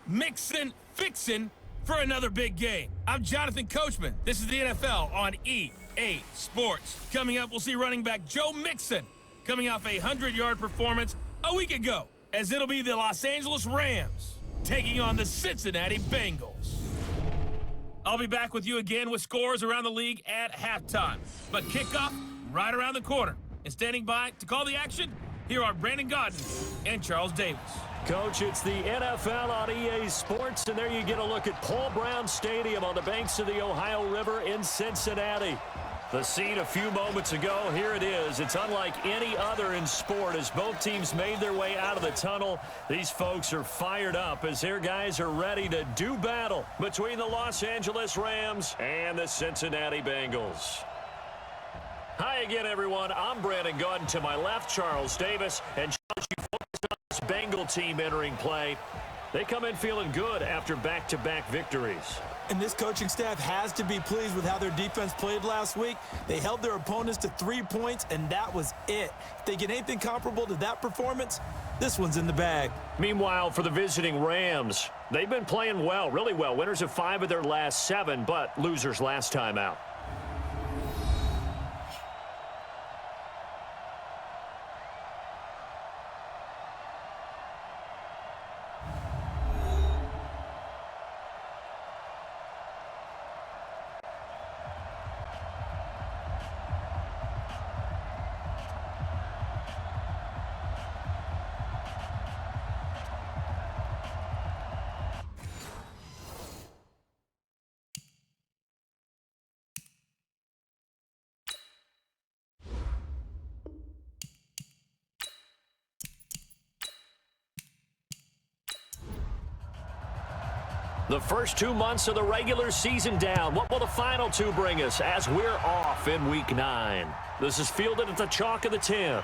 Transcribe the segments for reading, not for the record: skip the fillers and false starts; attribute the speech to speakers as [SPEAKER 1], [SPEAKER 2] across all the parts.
[SPEAKER 1] Mixon, fixin' for another big game. I'm Jonathan Coachman. This is the NFL on EA Sports. Coming up, we'll see running back Joe Mixon coming off a 100-yard performance a week ago, as it'll be the Los Angeles Rams taking on the Cincinnati Bengals. I'll be back with you again with scores around the league at halftime. But kickoff right around the corner. And standing by to call the action, here are Brandon Godden and Charles Davis.
[SPEAKER 2] Coach, it's the NFL on EA Sports, and there you get a look at Paul Brown Stadium on the banks of the Ohio River in Cincinnati. The scene a few moments ago, here it is. It's unlike any other in sport as both teams made their way out of the tunnel. These folks are fired up as their guys are ready to do battle between the Los Angeles Rams and the Cincinnati Bengals. Hi again, everyone. I'm Brandon Godden. To my left, Charles Davis. And Charles, you focused on this Bengal team entering play. They come in feeling good after back-to-back victories.
[SPEAKER 3] And this coaching staff has to be pleased with how their defense played last week. They held their opponents to 3 points, and that was it. If they get anything comparable to that performance, this one's in the bag.
[SPEAKER 2] Meanwhile, for the visiting Rams, they've been playing well, really well. Winners of 5 of their last 7, but losers last time out. The first 2 months of the regular season down. What will the final 2 bring us as we're off in Week 9? This is fielded at the chalk of the 10.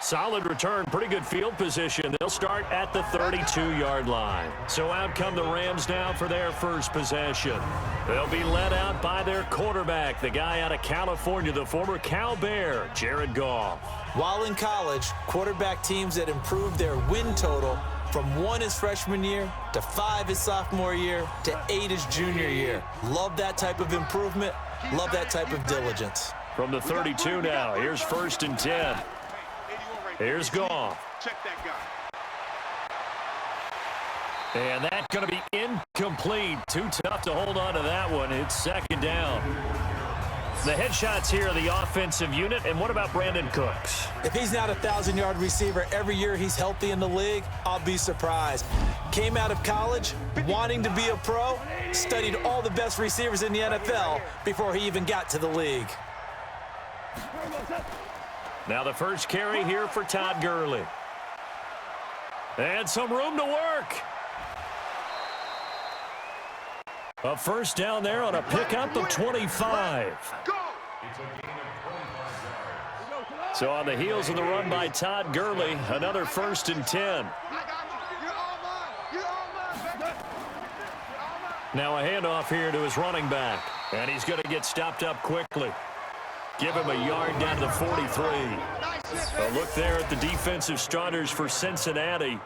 [SPEAKER 2] Solid return, pretty good field position. They'll start at the 32-yard line. So out come the Rams now for their first possession. They'll be led out by their quarterback, the guy out of California, the former Cal Bear, Jared Goff.
[SPEAKER 3] While in college, quarterback teams that improved their win total from 1 his freshman year to 5 his sophomore year to 8 his junior year. Love that type of improvement. Love that type of diligence.
[SPEAKER 2] From the 32 now, here's 1st and 10. Here's Goff.
[SPEAKER 4] Check that guy.
[SPEAKER 2] And that's going to be incomplete. Too tough to hold on to that one. It's 2nd down. The headshots here are the offensive unit. And what about Brandon Cooks?
[SPEAKER 3] If he's not a 1,000-yard receiver every year he's healthy in the league, I'll be surprised. Came out of college wanting to be a pro, studied all the best receivers in the NFL before he even got to the league.
[SPEAKER 2] Now the first carry here for Todd Gurley. And some room to work. A first down there on a pickup of 25. So on the heels of the run by Todd Gurley, another 1st and 10. Now a handoff here to his running back. And he's going to get stopped up quickly. Give him a yard down to the 43. A look there at the defensive starters for Cincinnati.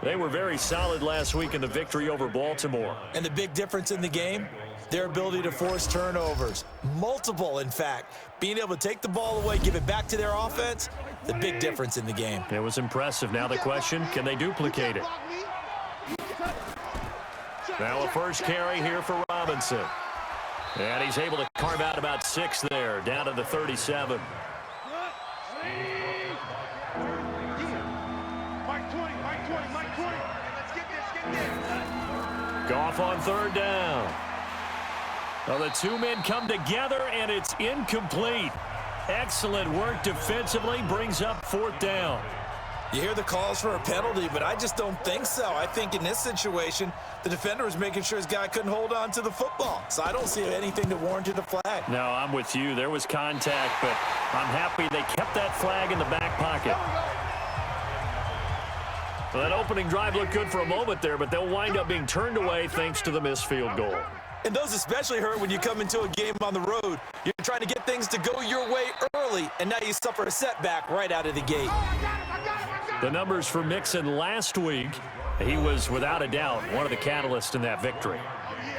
[SPEAKER 2] They were very solid last week in the victory over Baltimore.
[SPEAKER 3] And the big difference in the game, their ability to force turnovers. Multiple, in fact. Being able to take the ball away, give it back to their offense, the big difference in the game.
[SPEAKER 2] It was impressive. Now the question, can they duplicate it? Now a first carry here for Robinson. And he's able to carve out about 6 there, down to the 37. Goff on 3rd down. Well, the 2 men come together, and it's incomplete. Excellent work defensively, brings up 4th down.
[SPEAKER 3] You hear the calls for a penalty, but I just don't think so. I think in this situation, the defender was making sure his guy couldn't hold on to the football. So I don't see anything that warranted a flag.
[SPEAKER 2] No, I'm with you. There was contact, but I'm happy they kept that flag in the back pocket. Well, that opening drive looked good for a moment there, but they'll wind up being turned away thanks to the missed field goal.
[SPEAKER 3] And those especially hurt when you come into a game on the road. You're trying to get things to go your way early, and now you suffer a setback right out of the gate.
[SPEAKER 2] The numbers for Mixon last week, He was, without a doubt, one of the catalysts in that victory.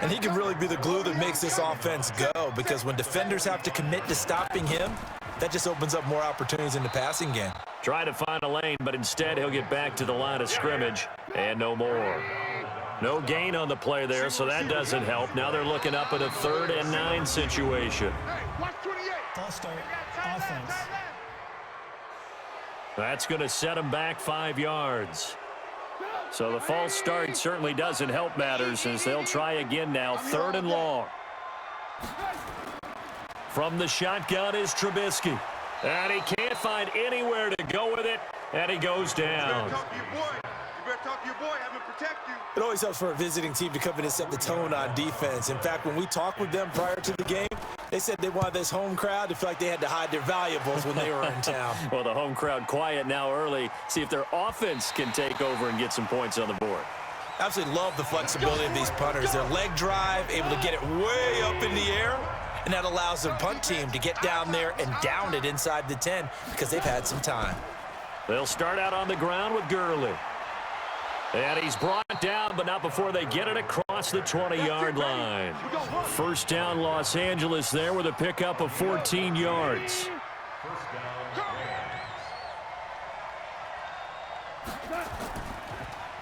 [SPEAKER 3] And he can really be the glue that makes this offense go, because when defenders have to commit to stopping him, that just opens up more opportunities in the passing game.
[SPEAKER 2] Try to find a lane, but instead he'll get back to the line of scrimmage and no more. No gain on the play there, so that doesn't help. Now they're looking up at a 3rd and 9 situation.
[SPEAKER 4] False start, offense.
[SPEAKER 2] That's going to set him back 5 yards. So the false start certainly doesn't help matters, as they'll try again now, 3rd and long. From the shotgun is Trubisky. And he can't find anywhere to go with it, and he goes down.
[SPEAKER 3] It always helps for a visiting team to come in and set the tone on defense. In fact, when we talked with them prior to the game, they said they wanted this home crowd to feel like they had to hide their valuables when they were in town.
[SPEAKER 2] Well, the home crowd quiet now early. See if their offense can take over and get some points on the board.
[SPEAKER 3] Absolutely love the flexibility of these punters. Their leg drive, able to get it way up in the air, and that allows their punt team to get down there and down it inside the 10 because they've had some time.
[SPEAKER 2] They'll start out on the ground with Gurley. And he's brought down, but not before they get it across the 20-yard line. First down, Los Angeles there with a pickup of 14 yards.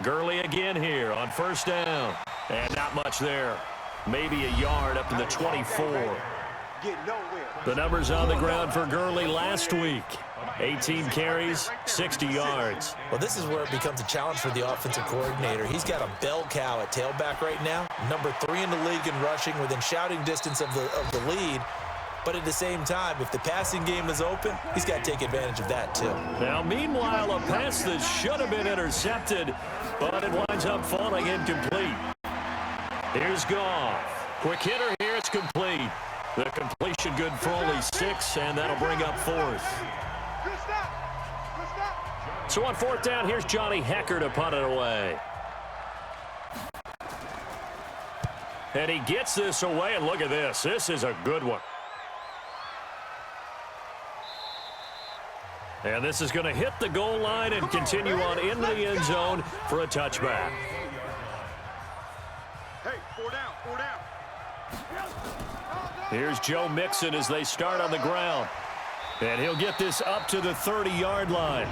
[SPEAKER 2] Gurley again here on first down. And not much there. Maybe a yard up to the 24. The numbers on the ground for Gurley last week. 18 carries, 60 yards.
[SPEAKER 3] Well, this is where it becomes a challenge for the offensive coordinator. He's got a bell cow at tailback right now, number 3 in the league in rushing, within shouting distance of the lead. But at the same time, if the passing game is open, he's got to take advantage of that too.
[SPEAKER 2] Now, meanwhile, a pass that should have been intercepted, but it winds up falling incomplete. Here's Goff. Quick hitter here, it's complete. The completion good for only 6, and that'll bring up 4th. So on 4th down, here's Johnny Hecker to punt it away. And he gets this away, and look at this. This is a good one. And this is going to hit the goal line and continue on into the end zone for a touchback.
[SPEAKER 5] Hey, 4 down, 4 down.
[SPEAKER 2] Here's Joe Mixon as they start on the ground. And he'll get this up to the 30-yard line.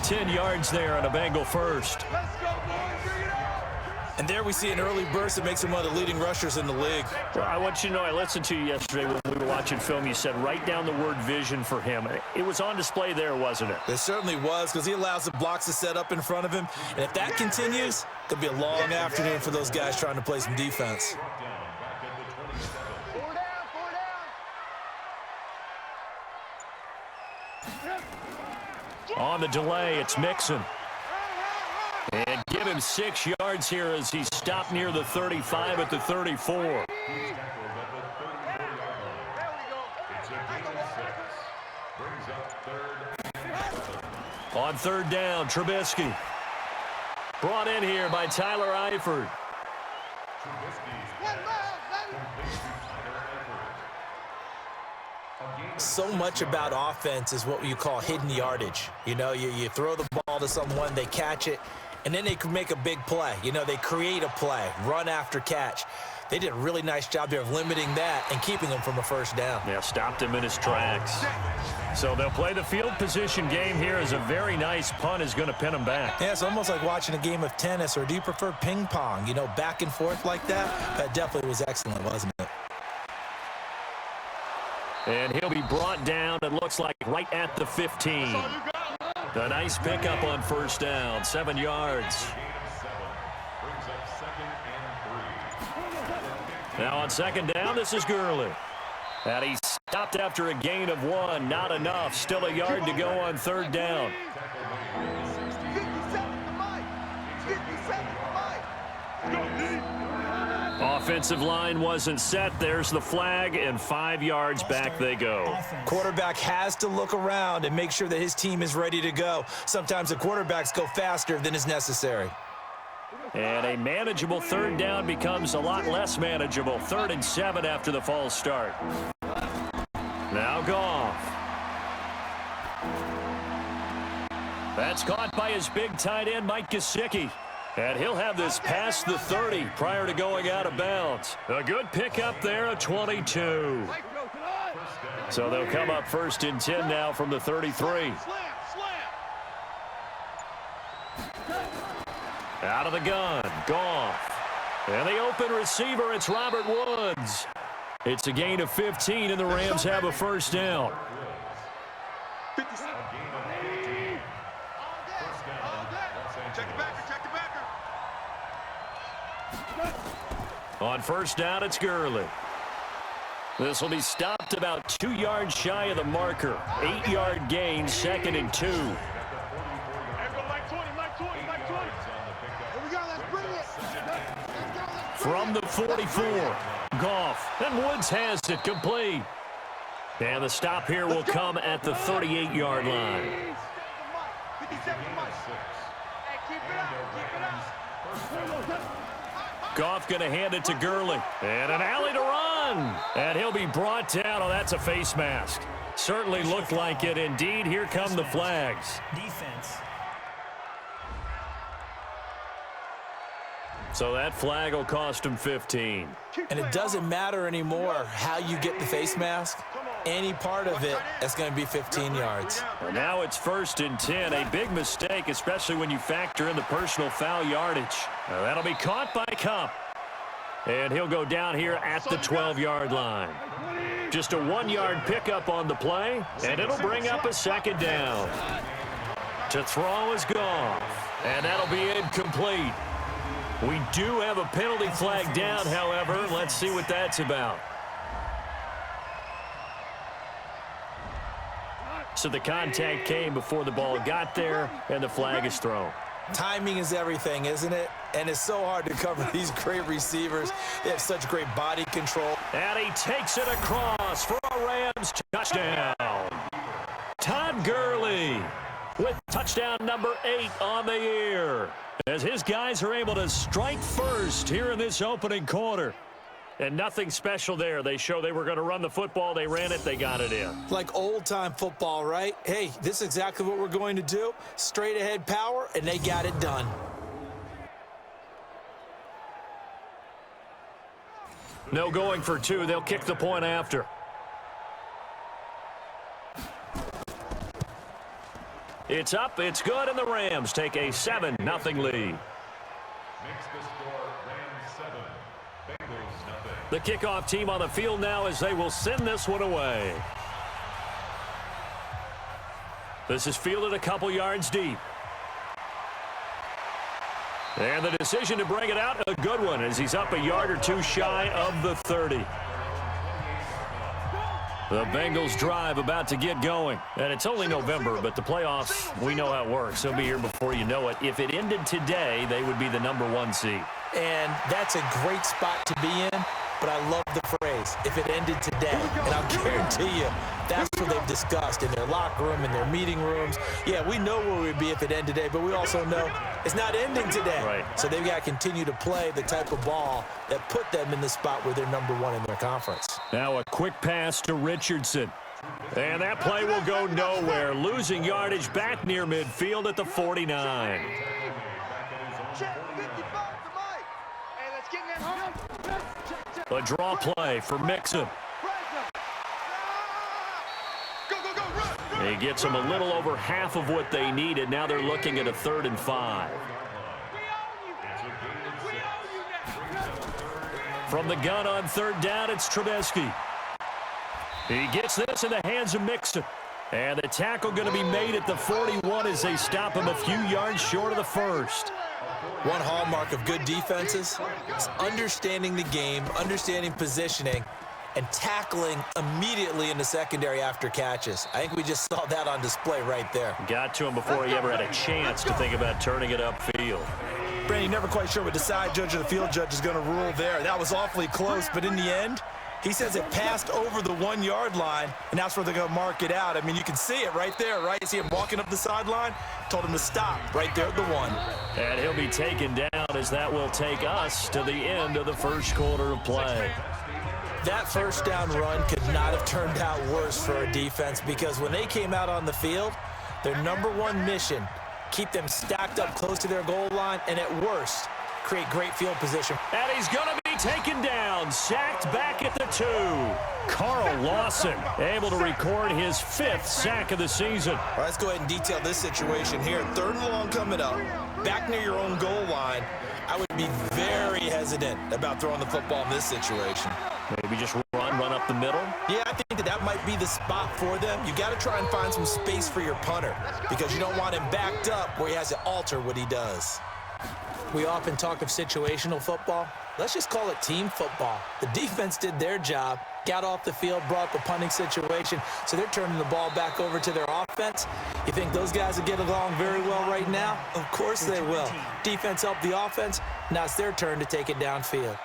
[SPEAKER 2] 10 yards there on a Bengal first.
[SPEAKER 5] Let's go, boys. Bring it on.
[SPEAKER 3] And there we see an early burst that makes him one of the leading rushers in the league.
[SPEAKER 2] Well, I want you to know, I listened to you yesterday when we were watching film. You said write down the word vision for him. It was on display there, wasn't it?
[SPEAKER 3] It certainly was, because he allows the blocks to set up in front of him. And if that continues, it'll be a long afternoon for those guys trying to play some defense.
[SPEAKER 5] 4 down, 4 down.
[SPEAKER 2] On the delay, it's Mixon. And give him 6 yards here as he stopped near the 35 at the 34.
[SPEAKER 5] There we go.
[SPEAKER 2] On 3rd down, Trubisky. Brought in here by Tyler Eifert.
[SPEAKER 3] So much about offense is what you call hidden yardage. You know, you throw the ball to someone, they catch it, and then they can make a big play. You know, they create a play, run after catch. They did a really nice job there of limiting that and keeping him from a first down.
[SPEAKER 2] Yeah, stopped him in his tracks. So they'll play the field position game here as a very nice punt is going to pin him back.
[SPEAKER 3] Yeah, it's almost like watching a game of tennis, or do you prefer ping pong? You know, back and forth like that? That definitely was excellent, wasn't it?
[SPEAKER 2] And he'll be brought down, it looks like, right at the 15. A nice pickup on first down, 7 yards. Now on 2nd down, this is Gurley. And he stopped after a gain of 1. Not enough. Still a yard to go on 3rd down. Offensive line wasn't set. There's the flag, and 5 yards back they go.
[SPEAKER 3] Quarterback has to look around and make sure that his team is ready to go. Sometimes the quarterbacks go faster than is necessary.
[SPEAKER 2] And a manageable 3rd down becomes a lot less manageable. 3rd and 7 after the false start. Now Goff. That's caught by his big tight end, Mike Gesicki. And he'll have this past the 30 prior to going out of bounds. A good pickup there, a 22. So they'll come up 1st and 10 now from the 33. Out of the gun, Goff. And the open receiver, it's Robert Woods. It's a gain of 15, and the Rams have a first down. On first down, it's Gurley. This will be stopped about 2 yards shy of the marker. 8-yard gain, 2nd and 2. From the 44, Goff, and Woods has it complete. And the stop here will come at the 38-yard line. Goff going to hand it to Gurley. And an alley to run. And he'll be brought down. Oh, that's a face mask. Certainly looked like it. Indeed, here come the flags.
[SPEAKER 4] Defense.
[SPEAKER 2] So that flag will cost him 15.
[SPEAKER 3] And it doesn't matter anymore how you get the face mask. Any part of it is going to be 15 yards.
[SPEAKER 2] And now it's 1st and 10. A big mistake, especially when you factor in the personal foul yardage. Now that'll be caught by Kupp. And he'll go down here at the 12-yard line. Just a 1-yard pickup on the play, and it'll bring up a 2nd down. To throw is Goff. And that'll be incomplete. We do have a penalty flag down, however. Let's see what that's about. So the contact came before the ball got there, and the flag is thrown.
[SPEAKER 3] Timing is everything, isn't it? And it's so hard to cover these great receivers. They have such great body control.
[SPEAKER 2] And he takes it across for a Rams touchdown. Todd Gurley with touchdown number 8 on the year, as his guys are able to strike first here in this opening quarter. And nothing special there. They show they were going to run the football. They ran it. They got it in.
[SPEAKER 3] Like old-time football, right? Hey, this is exactly what we're going to do. Straight-ahead power, and they got it done.
[SPEAKER 2] No going for 2. They'll kick the point after. It's up. It's good, and the Rams take a 7-0 lead. The kickoff team on the field now as they will send this one away. This is fielded a couple yards deep. And the decision to bring it out, a good one, as he's up a yard or 2 shy of the 30. The Bengals drive about to get going. And it's only November, but the playoffs, we know how it works. They'll be here before you know it. If it ended today, they would be the number 1 seed.
[SPEAKER 3] And that's a great spot to be in. But I love the phrase, if it ended today. And I'll guarantee you, that's what they've discussed in their locker room, in their meeting rooms. Yeah, we know where we'd be if it ended today, but we also know it's not ending today.
[SPEAKER 2] Right.
[SPEAKER 3] So they've got to continue to play the type of ball that put them in the spot where they're number 1 in their conference.
[SPEAKER 2] Now a quick pass to Richardson. And that play will go nowhere. Losing yardage back near midfield at the 49. A draw play for Mixon. He gets them a little over half of what they needed. Now they're looking at a 3rd and 5. From the gun on 3rd down, it's Trubisky. He gets this in the hands of Mixon. And the tackle going to be made at the 41 as they stop him a few yards short of the 1st.
[SPEAKER 3] One hallmark of good defenses is understanding the game, understanding positioning, and tackling immediately in the secondary after catches. I think we just saw that on display right there.
[SPEAKER 2] Got to him before he ever had a chance to think about turning it upfield.
[SPEAKER 6] Brandon, never quite sure what the side judge or the field judge is going to rule there. That was awfully close, but in the end, he says it passed over the 1-yard line, and that's where they're going to mark it out. I mean, you can see it right there, right? You see him walking up the sideline, told him to stop right there at the 1.
[SPEAKER 2] And he'll be taken down as that will take us to the end of the first quarter of play.
[SPEAKER 3] That first down run could not have turned out worse for a defense, because when they came out on the field, their number 1 mission, keep them stacked up close to their goal line, and at worst, create great field position.
[SPEAKER 2] And he's going to be taken down, sacked back at the 2. Carl Lawson able to record his 5th sack of the season.
[SPEAKER 6] All right, let's go ahead and detail this situation here. 3rd and long coming up, back near your own goal line. I would be very hesitant about throwing the football in this situation.
[SPEAKER 2] Maybe just run up the middle.
[SPEAKER 6] Yeah, I think that might be the spot for them. You got to try and find some space for your punter because you don't want him backed up where he has to alter what he does.
[SPEAKER 3] We often talk of situational football. Let's just call it team football. The defense did their job, got off the field, brought the punting situation, so they're turning the ball back over to their offense. You think those guys will get along very well right now? Of course they will. Defense helped the offense. Now it's their turn to take it downfield.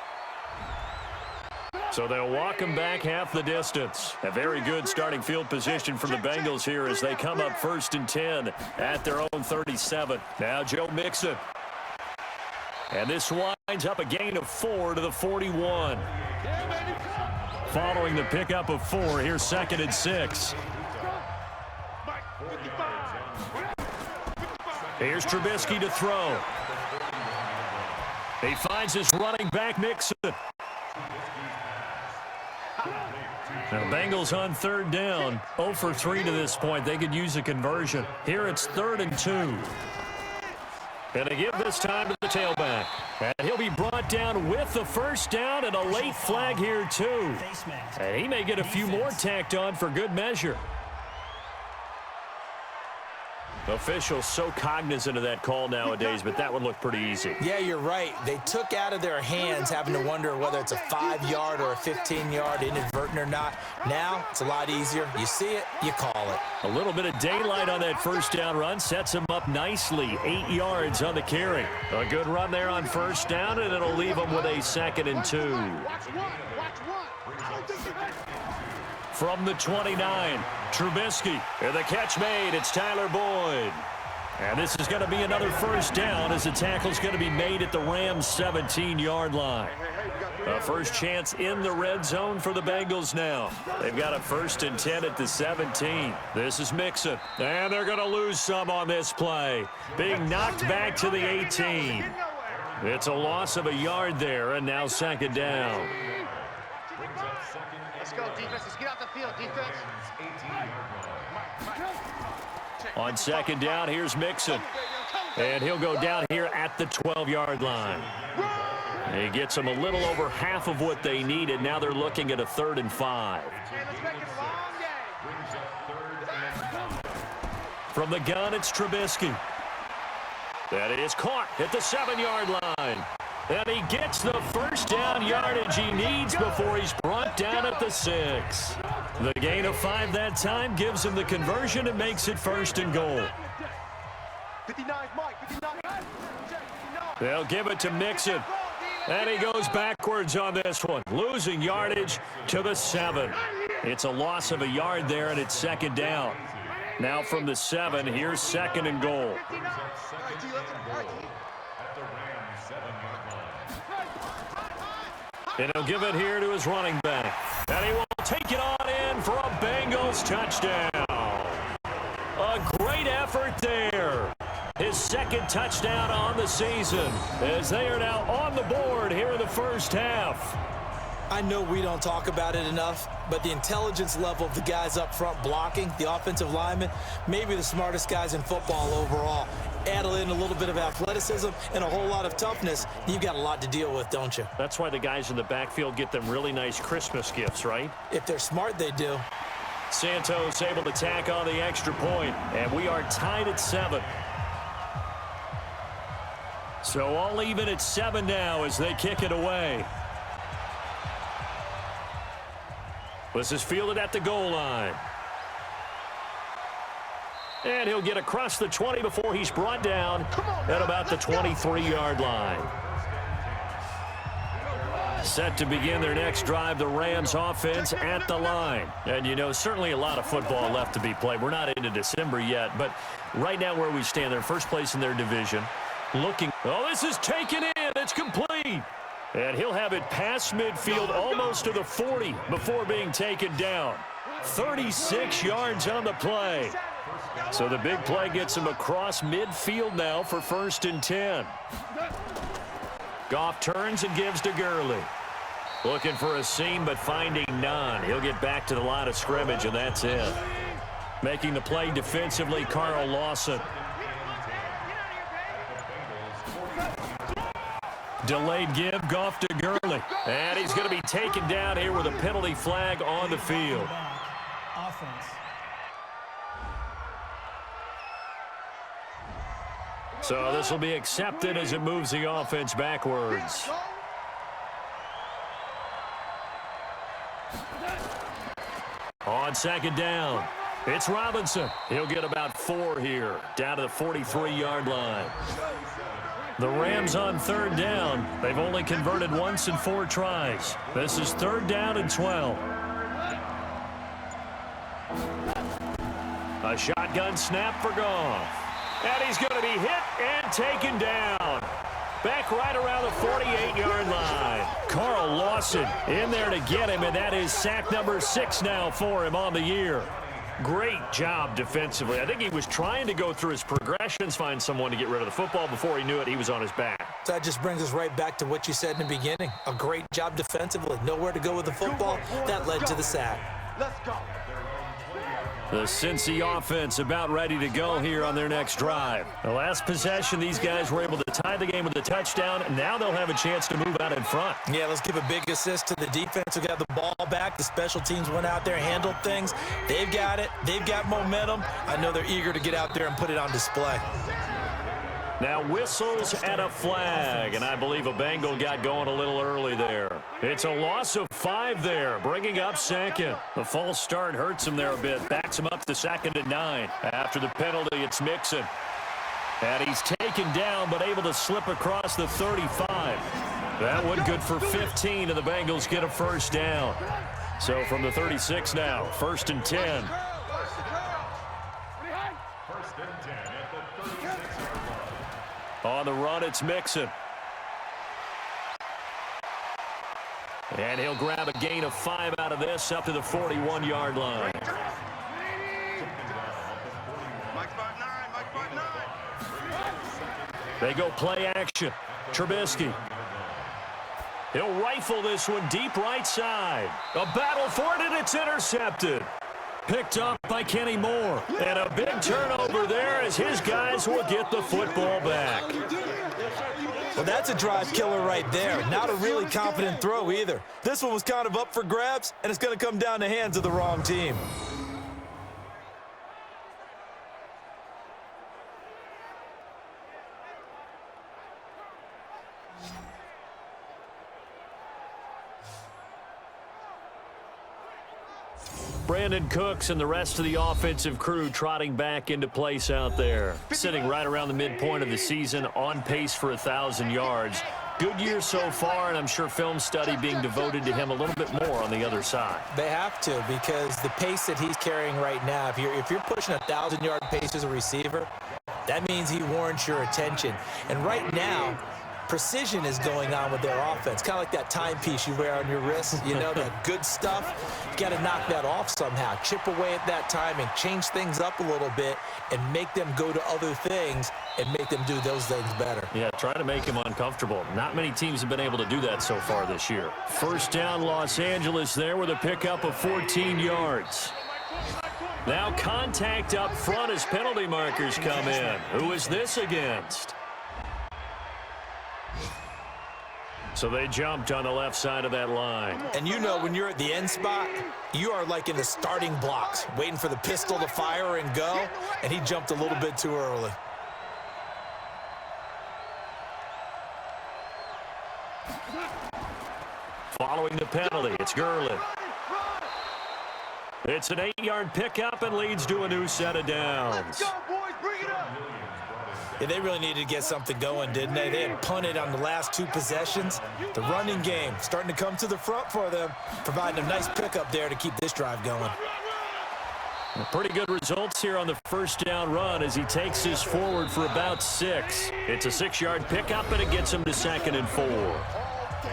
[SPEAKER 2] So they'll walk him back half the distance. A very good starting field position from the Bengals here as they come up 1st and 10 at their own 37. Now Joe Mixon. And this winds up a gain of 4 to the 41. Following the pickup of 4, here's 2nd and 6. Here's Trubisky to throw. He finds his running back, Mixon. Now the Bengals on 3rd down, 0 for 3 to this point. They could use a conversion. Here it's 3rd and 2. And they give this time to the tailback. And he'll be brought down with the 1st down and a late flag here too. And he may get a few more tacked on for good measure. Officials so cognizant of that call nowadays, but that one looked pretty easy.
[SPEAKER 3] Yeah, you're right. They took out of their hands having to wonder whether it's a 5-yard or a 15-yard, inadvertent or not. Now, it's a lot easier. You see it, you call it.
[SPEAKER 2] A little bit of daylight on that 1st down run sets him up nicely. 8 yards on the carry. A good run there on 1st down, and it'll leave him with a 2nd and 2. From the 29, Trubisky. And the catch made. It's Tyler Boyd. And this is going to be another 1st down as the tackle's going to be made at the Rams' 17-yard line. A first chance in the red zone for the Bengals now. They've got a 1st and 10 at the 17. This is Mixon. And they're going to lose some on this play. Being knocked back to the 18. It's a loss of a yard there, and now 2nd down.
[SPEAKER 5] Let's go, defense. Let's get out the field, defense.
[SPEAKER 2] On 2nd down, here's Mixon. And he'll go down here at the 12-yard line. He gets them a little over half of what they needed. Now they're looking at a 3rd and 5. From the gun, it's Trubisky. That is caught at the 7-yard line. And he gets the 1st down yardage he needs before he's brought down at the 6. The gain of 5 that time gives him the conversion and makes it 1st and goal.
[SPEAKER 5] 59, Mike, 59.
[SPEAKER 2] They'll give it to Mixon. And he goes backwards on this one, losing yardage to the 7. It's a loss of a yard there, and it's 2nd down. Now from the 7, here's 2nd and goal. And he'll give it here to his running back. And he will take it on in for a Bengals touchdown. A great effort there. His 2nd touchdown on the season as they are now on the board here in the 1st half.
[SPEAKER 3] I know we don't talk about it enough, but the intelligence level of the guys up front blocking, the offensive linemen, maybe the smartest guys in football overall. Add in a little bit of athleticism and a whole lot of toughness, you've got a lot to deal with, don't you?
[SPEAKER 2] That's why the guys in the backfield get them really nice Christmas gifts, right?
[SPEAKER 3] If they're smart, they do.
[SPEAKER 2] Santos able to tack on the extra point, and we are tied at 7. So all even at 7 now as they kick it away. This is fielded at the goal line. And he'll get across the 20 before he's brought down at about the 23-yard line. Set to begin their next drive, the Rams offense at the line. And, you know, certainly a lot of football left to be played. We're not into December yet, but right now where we stand, they're first place in their division. Looking, oh, this is taken in. It's complete. And he'll have it past midfield almost to the 40 before being taken down. 36 yards on the play. So the big play gets him across midfield now for 1st and 10. Goff turns and gives to Gurley. Looking for a seam, but finding none. He'll get back to the line of scrimmage, and that's it. Making the play defensively, Carl Lawson. Delayed give, Goff to Gurley. And he's going to be taken down here with a penalty flag on the field.
[SPEAKER 4] Offense.
[SPEAKER 2] So this will be accepted as it moves the offense backwards. On 2nd down, it's Robinson. He'll get about 4 here, down to the 43-yard line. The Rams on 3rd down. They've only converted once in 4 tries. This is 3rd down and 12. A shotgun snap for Goff. And he's going to be hit and taken down. Back right around the 48-yard line. Carl Lawson in there to get him, and that is sack number 6 now for him on the year. Great job defensively. I think he was trying to go through his progressions, find someone to get rid of the football. Before he knew it, he was on his back.
[SPEAKER 3] That just brings us right back to what you said in the beginning. A great job defensively. Nowhere to go with the football. That led to the sack.
[SPEAKER 5] Let's go.
[SPEAKER 2] The Cincy offense about ready to go here on their next drive. The last possession, these guys were able to tie the game with a touchdown, and now they'll have a chance to move out in front.
[SPEAKER 3] Yeah, let's give a big assist to the defense who got the ball back. The special teams went out there, handled things. They've got it. They've got momentum. I know they're eager to get out there and put it on display.
[SPEAKER 2] Now whistles and a flag, and I believe a Bengal got going a little early there. It's a loss of 5 there, bringing up 2nd. The false start hurts him there a bit, backs him up to 2nd and 9. After the penalty, it's Mixon. And he's taken down, but able to slip across the 35. That one good for 15, and the Bengals get a 1st down. So from the 36 now, 1st and 10. On the run, it's Mixon. And he'll grab a gain of 5 out of this, up to the 41-yard line. They go play action. Trubisky. He'll rifle this one deep right side. A battle for it, and it's intercepted. Picked up by Kenny Moore. And a big turnover there as his guys will get the football back.
[SPEAKER 3] Well, that's a drive killer right there. Not a really confident throw either. This one was kind of up for grabs, and it's going to come down the hands of the wrong team.
[SPEAKER 2] Brandon Cooks and the rest of the offensive crew trotting back into place out there. Sitting right around the midpoint of the season, on pace for 1,000 yards. Good year so far, and I'm sure film study being devoted to him a little bit more on the other side.
[SPEAKER 3] They have to, because the pace that he's carrying right now, if you're pushing 1,000-yard pace as a receiver, that means he warrants your attention. And right now, precision is going on with their offense. Kind of like that timepiece you wear on your wrist. You know, that good stuff. You got to knock that off somehow. Chip away at that timing. Change things up a little bit and make them go to other things and make them do those things better.
[SPEAKER 2] Yeah, try to make him uncomfortable. Not many teams have been able to do that so far this year. 1st down, Los Angeles there with a pickup of 14 yards. Now contact up front as penalty markers come in. Who is this against? So they jumped on the left side of that line.
[SPEAKER 3] And you know, when you're at the end spot, you are like in the starting blocks, waiting for the pistol to fire and go, and he jumped a little bit too early.
[SPEAKER 2] Following the penalty, it's Gurley. It's an 8-yard pickup and leads to a new set of downs.
[SPEAKER 3] Yeah, they really needed to get something going, didn't they? They had punted on the last 2 possessions. The running game starting to come to the front for them, providing a nice pickup there to keep this drive going.
[SPEAKER 2] Pretty good results here on the 1st down run as he takes this forward for about 6. It's a 6-yard pickup, and it gets him to 2nd and 4.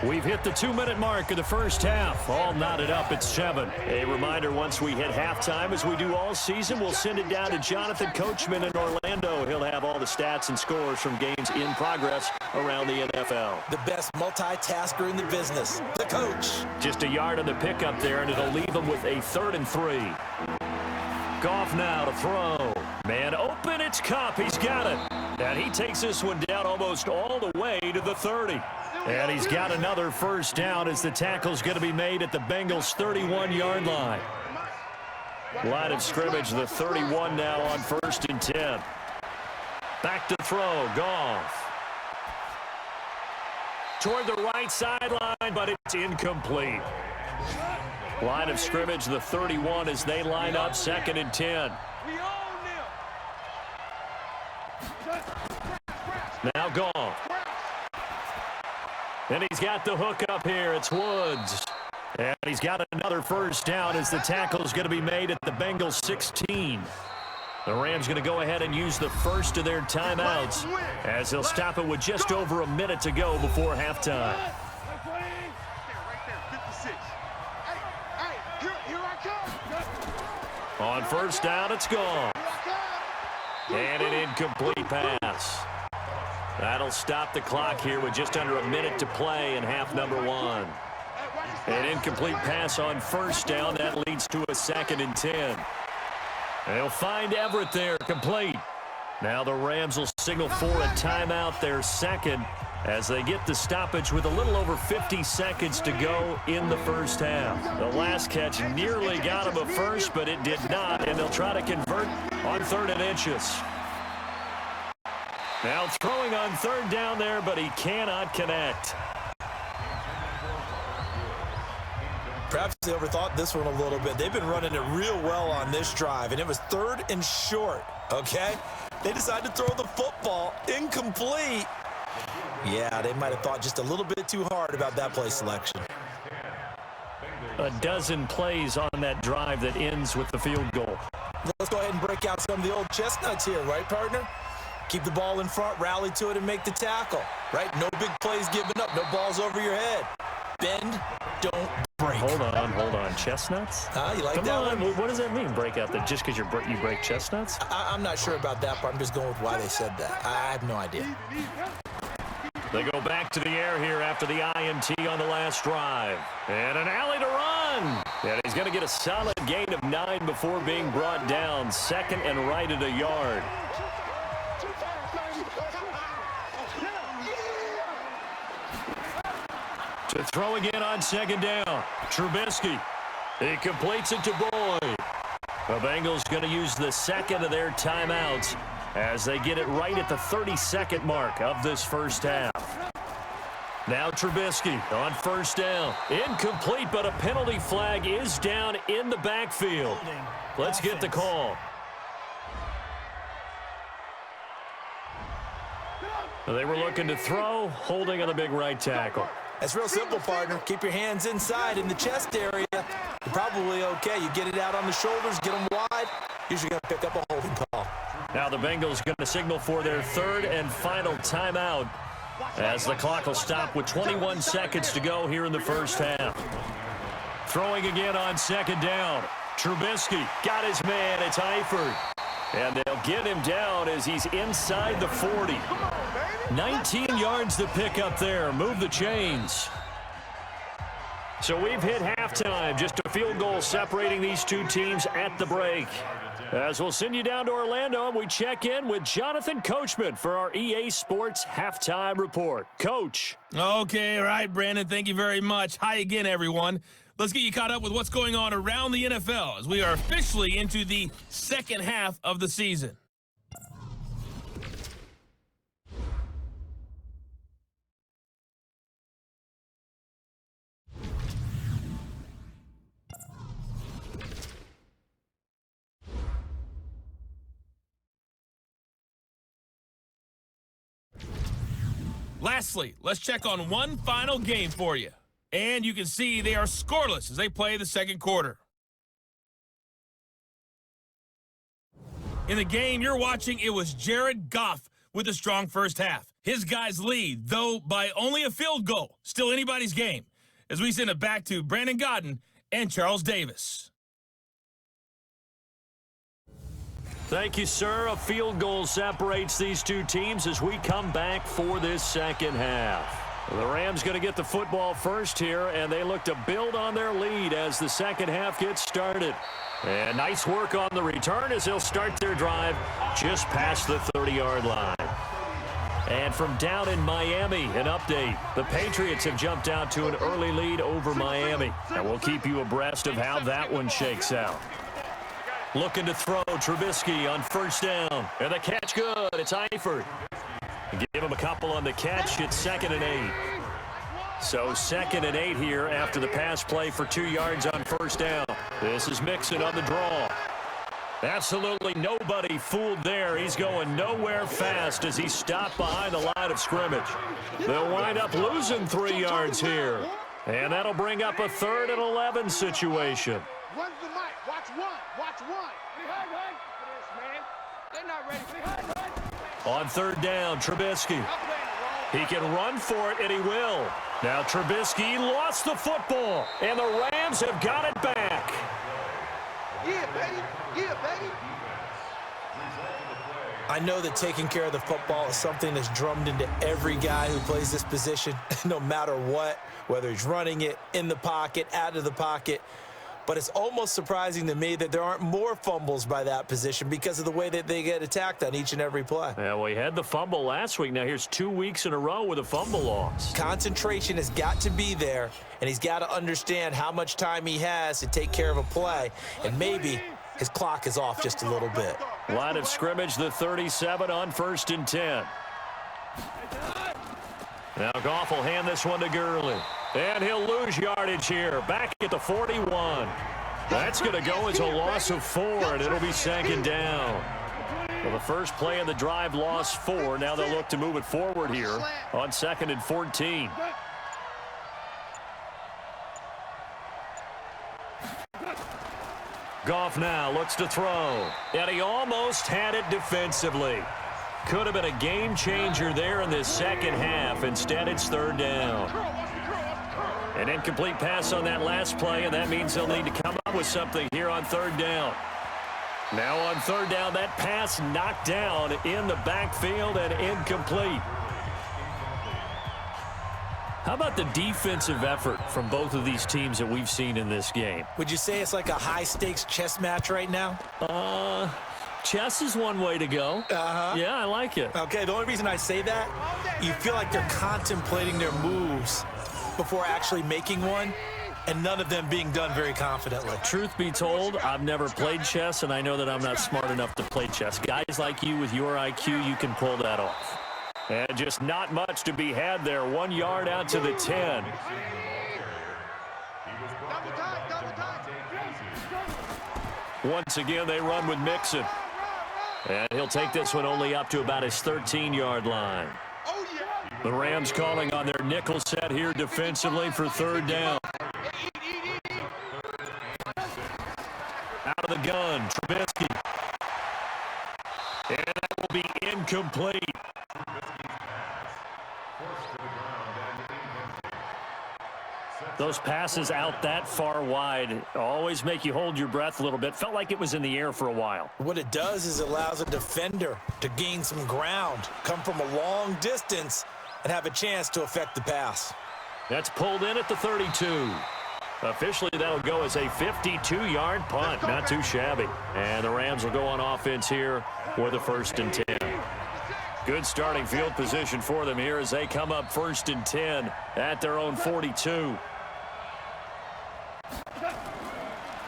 [SPEAKER 2] We've hit the 2-minute mark of the first half. All knotted up at 7. A reminder, once we hit halftime, as we do all season, we'll send it down to Jonathan Coachman in Orlando. He'll have all the stats and scores from games in progress around the NFL.
[SPEAKER 6] The best multitasker in the business, the coach.
[SPEAKER 2] Just a yard on the pickup there, and it'll leave him with a 3rd and 3. Goff now to throw. Man open, it's Kupp. He's got it. And he takes this one down almost all the way to the 30. And he's got another first down as the tackle's going to be made at the Bengals' 31-yard line. Line of scrimmage, the 31 now on 1st and 10. Back to throw, Goff. Toward the right sideline, but it's incomplete. Line of scrimmage, the 31 as they line up 2nd and 10. Now Goff. And he's got the hook up here. It's Woods. And he's got another first down as the tackle is going to be made at the Bengals 16. The Rams going to go ahead and use the first of their timeouts as they'll stop it with just over a minute to go before halftime. On first down, it's gone. And an incomplete pass. That'll stop the clock here with just under a minute to play in half number 1. An incomplete pass on first down. That leads to a 2nd and 10. They'll find Everett there, complete. Now the Rams will signal for a timeout, their 2nd, as they get the stoppage with a little over 50 seconds to go in the first half. The last catch nearly got him a first, but it did not, and they'll try to convert on 3rd and inches. Now throwing on 3rd down there, but he cannot connect.
[SPEAKER 6] Perhaps they overthought this one a little bit. They've been running it real well on this drive, and it was 3rd and short, okay? They decided to throw the football incomplete. Yeah, they might have thought just a little bit too hard about that play selection.
[SPEAKER 2] A dozen plays on that drive that ends with the field goal.
[SPEAKER 6] Let's go ahead and break out some of the old chestnuts here, right, partner? Keep the ball in front, rally to it, and make the tackle, right? No big plays given up, no balls over your head. Bend, don't break.
[SPEAKER 2] Hold on. Chestnuts?
[SPEAKER 6] You like
[SPEAKER 2] Come
[SPEAKER 6] that
[SPEAKER 2] on.
[SPEAKER 6] one?
[SPEAKER 2] What does that mean, break out? Just because you break chestnuts?
[SPEAKER 6] I'm not sure about that, but I'm just going with why they said that. I have no idea.
[SPEAKER 2] They go back to the air here after the INT on the last drive. And an alley to run. And he's going to get a solid gain of 9 before being brought down. 2nd and right at a yard. To throw again on 2nd down. Trubisky. He completes it to Boyd. The Bengals going to use the 2nd of their timeouts as they get it right at the 32nd mark of this first half. Now Trubisky on first down. Incomplete, but a penalty flag is down in the backfield. Let's get the call. They were looking to throw, holding on the big right tackle.
[SPEAKER 6] That's real simple, partner. Keep your hands inside in the chest area. You're probably okay. You get it out on the shoulders, get them wide. Usually going to pick up a holding call.
[SPEAKER 2] Now the Bengals going to signal for their 3rd and final timeout as the clock will stop with 21 seconds to go here in the first half. Throwing again on 2nd down. Trubisky got his man. It's Eifert. And they'll get him down as he's inside the 40. 19 yards to pick up there. Move the chains. So we've hit halftime. Just a field goal separating these two teams at the break. As we'll send you down to Orlando, and we check in with Jonathan Coachman for our EA Sports Halftime Report. Coach.
[SPEAKER 1] Okay, all right, Brandon. Thank you very much. Hi again, everyone. Let's get you caught up with what's going on around the NFL as we are officially into the 2nd half of the season. Lastly, let's check on one final game for you. And you can see they are scoreless as they play the 2nd quarter. In the game you're watching, it was Jared Goff with a strong first half. His guys lead, though by only a field goal. Still anybody's game. As we send it back to Brandon Godden and Charles Davis.
[SPEAKER 2] Thank you, sir. A field goal separates these two teams as we come back for this second half. The Rams going to get the football first here, and they look to build on their lead as the second half gets started. And nice work on the return as they'll start their drive just past the 30-yard line. And from down in Miami, an update. The Patriots have jumped out to an early lead over Miami. And we'll keep you abreast of how that one shakes out. Looking to throw, Trubisky on first down. And the catch good. It's Eifert. Give him a couple on the catch. It's 2nd and 8. So 2nd and 8 here after the pass play for 2 yards on first down. This is Mixon on the draw. Absolutely nobody fooled there. He's going nowhere fast as he stopped behind the line of scrimmage. They'll wind up losing 3 yards here. And that'll bring up a 3rd and 11 situation.
[SPEAKER 5] Run the mic. Watch one. Watch one. They're not ready.
[SPEAKER 2] On 3rd down, Trubisky. He can run for it, and he will. Now Trubisky lost the football, and the Rams have got it back.
[SPEAKER 5] Yeah, baby. Yeah, baby.
[SPEAKER 3] I know that taking care of the football is something that's drummed into every guy who plays this position, no matter what, whether he's running it, in the pocket, out of the pocket. But it's almost surprising to me that there aren't more fumbles by that position because of the way that they get attacked on each and every play.
[SPEAKER 2] Yeah, well, he had the fumble last week. Now here's 2 weeks in a row with a fumble loss.
[SPEAKER 3] Concentration has got to be there, and he's got to understand how much time he has to take care of a play, and maybe his clock is off just a little bit.
[SPEAKER 2] Line of scrimmage, the 37 on 1st and 10. Now Goff will hand this one to Gurley. And he'll lose yardage here. Back at the 41. That's going to go as a loss of 4, and it'll be 2nd down. Well, the first play of the drive lost 4. Now they'll look to move it forward here on 2nd and 14. Goff now looks to throw. And he almost had it defensively. Could have been a game changer there in this second half. Instead, it's 3rd down. An incomplete pass on that last play, and that means they'll need to come up with something here on 3rd down. Now on 3rd down, that pass knocked down in the backfield and incomplete. How about the defensive effort from both of these teams that we've seen in this game?
[SPEAKER 3] Would you say it's like a high-stakes chess match right now?
[SPEAKER 2] Chess is one way to go. Yeah, I like it.
[SPEAKER 3] Okay, the only reason I say that, you feel like they're contemplating their moves before actually making one, and none of them being done very confidently.
[SPEAKER 2] Truth be told, I've never played chess, and I know that I'm not smart enough to play chess. Guys like you with your IQ, you can pull that off. And just not much to be had there. 1 yard out to the 10. Once again, they run with Mixon. And he'll take this one only up to about his 13-yard line. The Rams calling on their nickel set here defensively for 3rd down. Out of the gun, Trubisky. And that will be incomplete. Those passes out that far wide always make you hold your breath a little bit. Felt like it was in the air for a while.
[SPEAKER 3] What it does is it allows a defender to gain some ground, come from a long distance, and have a chance to affect the pass.
[SPEAKER 2] That's pulled in at the 32. Officially, that'll go as a 52-yard punt. Not too shabby. And the Rams will go on offense here with a 1st and 10. Good starting field position for them here as they come up 1st and 10 at their own 42.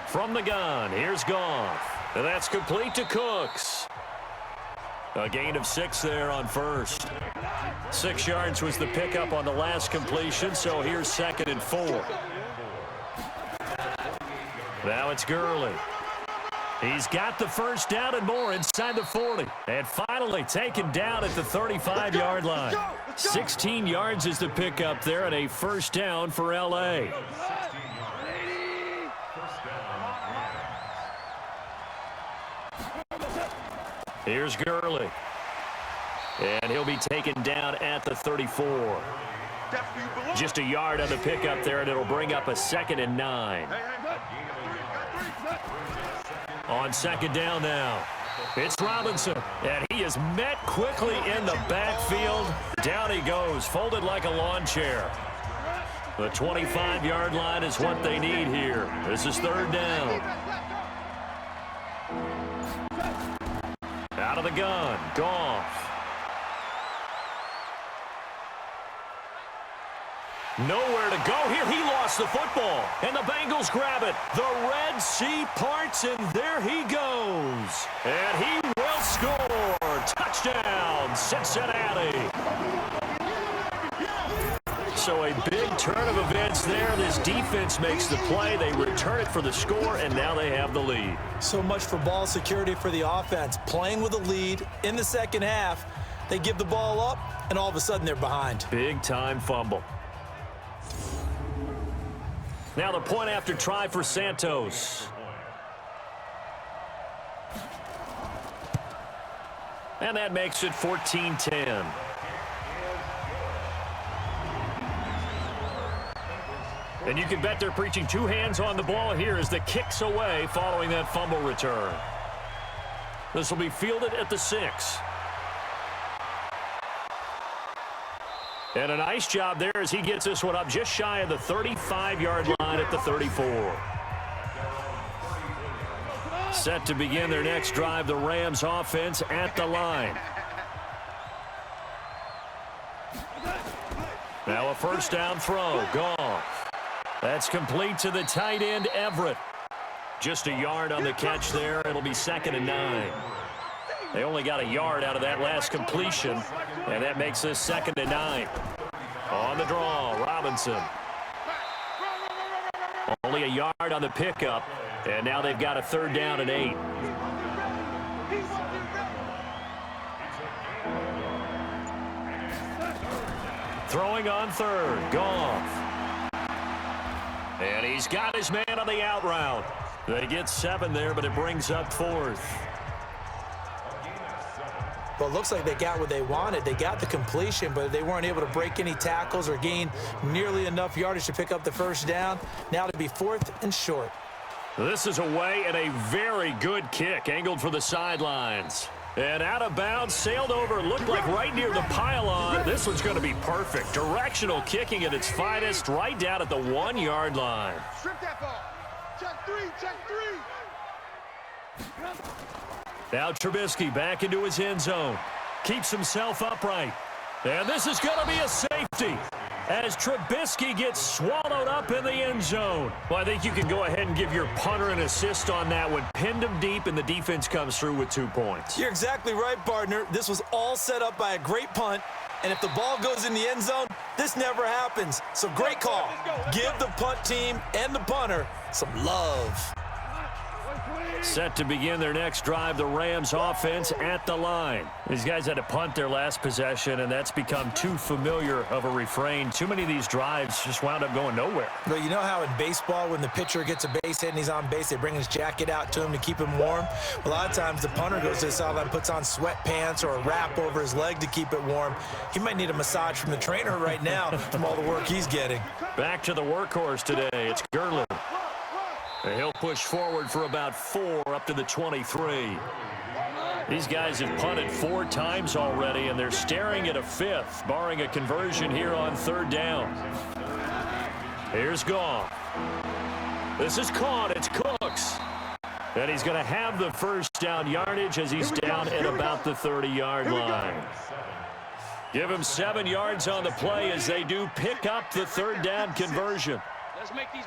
[SPEAKER 2] From the gun, here's Goff. And that's complete to Cooks. A gain of 6 there on 1st. 6 yards was the pickup on the last completion, so here's 2nd and 4. Now it's Gurley. He's got the 1st down and more inside the 40. And finally taken down at the 35-yard line. 16 yards is the pickup there and a 1st down for L.A. Here's Gurley. And he'll be taken down at the 34. Just a yard on the pickup there, and it'll bring up a 2nd and 9. On 2nd down now, it's Robinson, and he is met quickly in the backfield. Down he goes, folded like a lawn chair. The 25-yard line is what they need here. This is 3rd down. Out of the gun, Goff. Nowhere to go here. He lost the football, and the Bengals grab it. The Red Sea parts, and there he goes. And he will score. Touchdown, Cincinnati. So a big turn of events there. This defense makes the play. They return it for the score, and now they have the lead.
[SPEAKER 3] So much for ball security for the offense. Playing with a lead in the second half, they give the ball up, and all of a sudden they're behind.
[SPEAKER 2] Big-time fumble. Now the point after try for Santos. And that makes it 14-10. And you can bet they're preaching 2 hands on the ball here as the kick's away following that fumble return. This will be fielded at the 6. And a nice job there as he gets this one up just shy of the 35-yard line at the 34. Set to begin their next drive, the Rams offense at the line. Now a 1st down throw, Goff. That's complete to the tight end, Everett. Just a yard on the catch there. It'll be 2nd and 9. They only got a yard out of that last completion, and that makes this 2nd and 9. On the draw, Robinson. Only a yard on the pickup, and now they've got a 3rd down and 8. Throwing on 3rd, Goff. And he's got his man on the out route. They get 7 there, but it brings up 4th.
[SPEAKER 3] Well, it looks like they got what they wanted. They got the completion, but they weren't able to break any tackles or gain nearly enough yardage to pick up the 1st down. Now to be 4th and short.
[SPEAKER 2] This is away and a very good kick, angled for the sidelines. And out of bounds, sailed over, looked like right near the pylon. This one's going to be perfect. Directional kicking at its finest, right down at the 1-yard line.
[SPEAKER 5] Strip that ball. Check 3, check 3.
[SPEAKER 2] Now Trubisky back into his end zone. Keeps himself upright. And this is going to be a safety as Trubisky gets swallowed up in the end zone. Well, I think you can go ahead and give your punter an assist on that one. Pinned him deep, and the defense comes through with 2 points.
[SPEAKER 3] You're exactly right, partner. This was all set up by a great punt, and if the ball goes in the end zone, this never happens. So great call. Give the punt team and the punter some love.
[SPEAKER 2] Set to begin their next drive, the Rams offense at the line. These guys had to punt their last possession, and that's become too familiar of a refrain. Too many of these drives just wound up going nowhere.
[SPEAKER 3] But you know how in baseball, when the pitcher gets a base hit and he's on base, they bring his jacket out to him to keep him warm? A lot of times the punter goes to the sideline, puts on sweatpants or a wrap over his leg to keep it warm. He might need a massage from the trainer right now from all the work he's getting.
[SPEAKER 2] Back to the workhorse today. It's Gurley. He'll push forward for about 4 up to the 23. These guys have punted 4 times already, and they're staring at a 5th, barring a conversion here on 3rd down. Here's Goff. This is caught. It's Cooks. And he's going to have the 1st down yardage as he's down at about the 30-yard line. Give him 7 yards on the play as they do pick up the 3rd down conversion.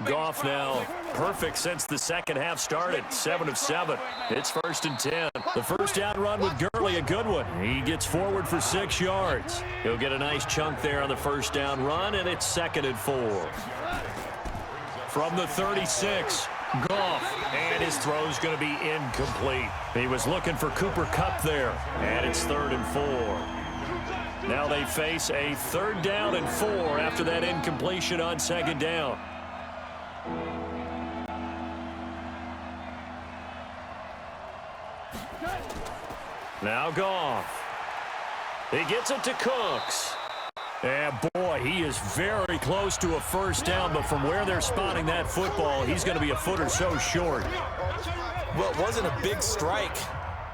[SPEAKER 2] Goff now perfect since the second half started. 7 of 7. It's 1st and 10. The 1st down run with Gurley, a good one. He gets forward for 6 yards. He'll get a nice chunk there on the 1st down run, and it's 2nd and 4. From the 36, Goff, and his throw's going to be incomplete. He was looking for Cooper Kupp there, and it's 3rd and 4. Now they face a 3rd down and 4 after that incompletion on 2nd down. Now Goff. He gets it to Cooks. And, boy, he is very close to a first down, but from where they're spotting that football, he's going to be a foot or so short.
[SPEAKER 6] Well, it wasn't a big strike,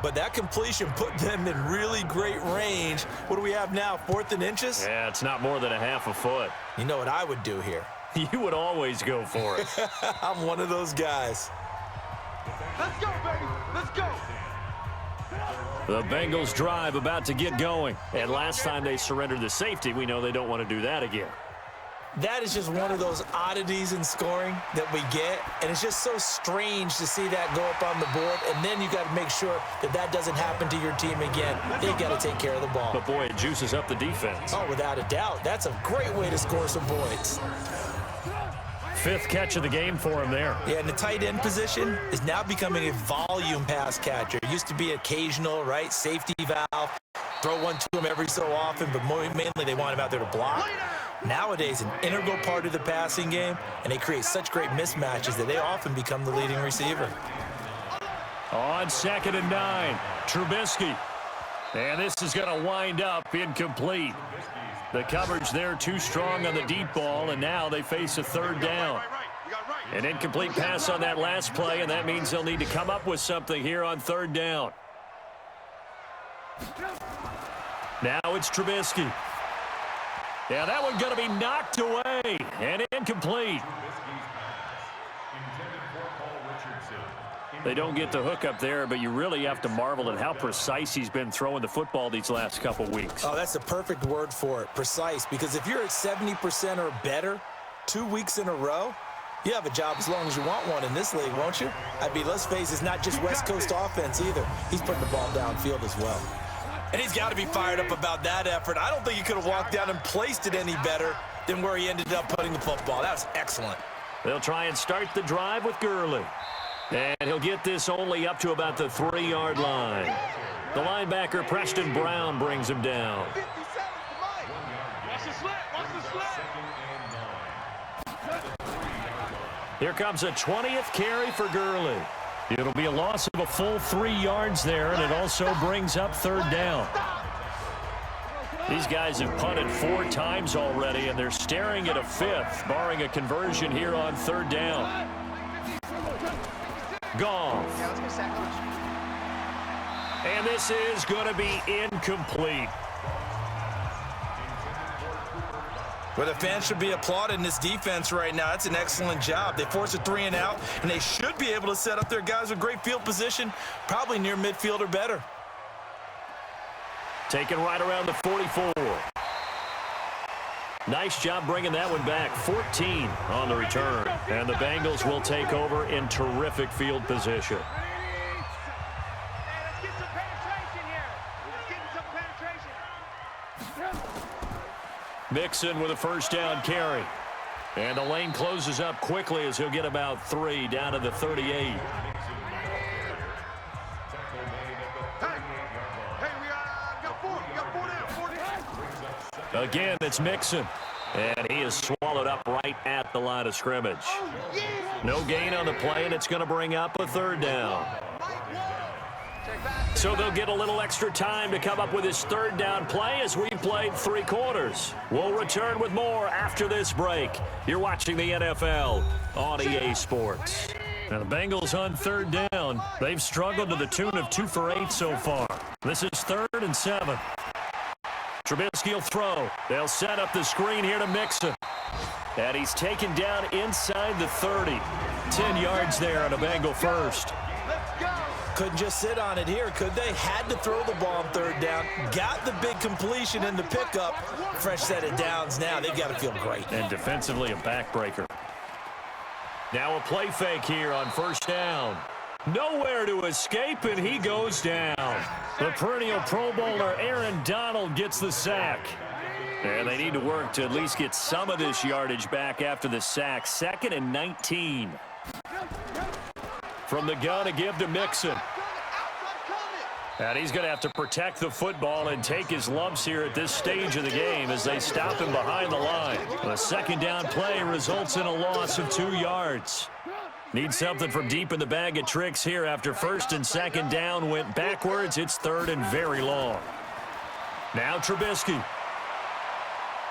[SPEAKER 6] but that completion put them in really great range. What do we have now, 4th and inches?
[SPEAKER 2] Yeah, it's not more than a half a foot.
[SPEAKER 6] You know what I would do here?
[SPEAKER 2] You would always go for it.
[SPEAKER 6] I'm one of those guys.
[SPEAKER 5] Let's go, baby. Let's go.
[SPEAKER 2] The Bengals drive about to get going. And last time they surrendered the safety, we know they don't want to do that again.
[SPEAKER 6] That is just one of those oddities in scoring that we get, and it's just so strange to see that go up on the board, and then you got to make sure that that doesn't happen to your team again. They got to take care of the ball.
[SPEAKER 2] But, boy, it juices up the defense.
[SPEAKER 6] Oh, without a doubt. That's a great way to score some points.
[SPEAKER 2] 5th catch of the game for him there.
[SPEAKER 6] Yeah, and the tight end position is now becoming a volume pass catcher. It used to be occasional, right? Safety valve. Throw one to him every so often, but mainly they want him out there to block. Nowadays, an integral part of the passing game, and they create such great mismatches that they often become the leading receiver.
[SPEAKER 2] On 2nd and 9, Trubisky. And this is going to wind up incomplete. The coverage there too strong on the deep ball, and now they face a 3rd down. An incomplete pass on that last play, and that means they'll need to come up with something here on 3rd down. Now it's Trubisky. Yeah, that one's going to be knocked away and incomplete. They don't get the hook up there, but you really have to marvel at how precise he's been throwing the football these last couple weeks.
[SPEAKER 6] Oh, that's the perfect word for it, precise, because if you're at 70% or better 2 weeks in a row, you have a job as long as you want one in this league, won't you? I mean, let's face it, it's not just West Coast offense either. He's putting the ball downfield as well. And he's got to be fired up about that effort. I don't think he could have walked down and placed it any better than where he ended up putting the football. That was excellent.
[SPEAKER 2] They'll try and start the drive with Gurley. And he'll get this only up to about the 3-yard line. The linebacker, Preston Brown, brings him down.
[SPEAKER 5] 57 to Mike. Watch the slant. Watch the slant.
[SPEAKER 2] Here comes a 20th carry for Gurley. It'll be a loss of a full 3 yards there, and it also brings up 3rd down. These guys have punted 4 times already, and they're staring at a 5th, barring a conversion here on 3rd down. Goff. And this is going to be incomplete.
[SPEAKER 6] Well, the fans should be applauding this defense right now. That's an excellent job. They force a 3 and out, and they should be able to set up their guys with great field position, probably near midfield or better.
[SPEAKER 2] Taken right around the 44. Nice job bringing that one back. 14 on the return. And the Bengals will take over in terrific field position.
[SPEAKER 5] Let's get some penetration here. Let's get some penetration.
[SPEAKER 2] Mixon with a first down carry. And the lane closes up quickly as he'll get about 3 down to the 38.
[SPEAKER 5] Hey, we got 4. We got 4 down. 4 down.
[SPEAKER 2] Again, it's Mixon. And he is swallowed up right at the line of scrimmage. No gain on the play, and it's going to bring up a 3rd down. So they'll get a little extra time to come up with his 3rd down play as we played 3 quarters. We'll return with more after this break. You're watching the NFL on EA Sports. Now the Bengals on 3rd down. They've struggled to the tune of 2 for 8 so far. This is 3rd and 7. Trubisky will throw. They'll set up the screen here to Mixon. And he's taken down inside the 30. 10 yards there on a Bengal first.
[SPEAKER 5] Let's go.
[SPEAKER 6] Couldn't just sit on it here, could they? Had to throw the ball on 3rd down. Got the big completion in the pickup. Fresh set of downs now. They've got to feel great.
[SPEAKER 2] And defensively a backbreaker. Now a play fake here on 1st down. Nowhere to escape, and he goes down. The perennial Pro Bowler Aaron Donald gets the sack. And they need to work to at least get some of this yardage back after the sack. 2nd and 19. From the gun to give to Mixon. And he's going to have to protect the football and take his lumps here at this stage of the game as they stop him behind the line. The 2nd down play results in a loss of 2 yards. Need something from deep in the bag of tricks here after 1st and 2nd down went backwards. It's 3rd and very long. Now Trubisky.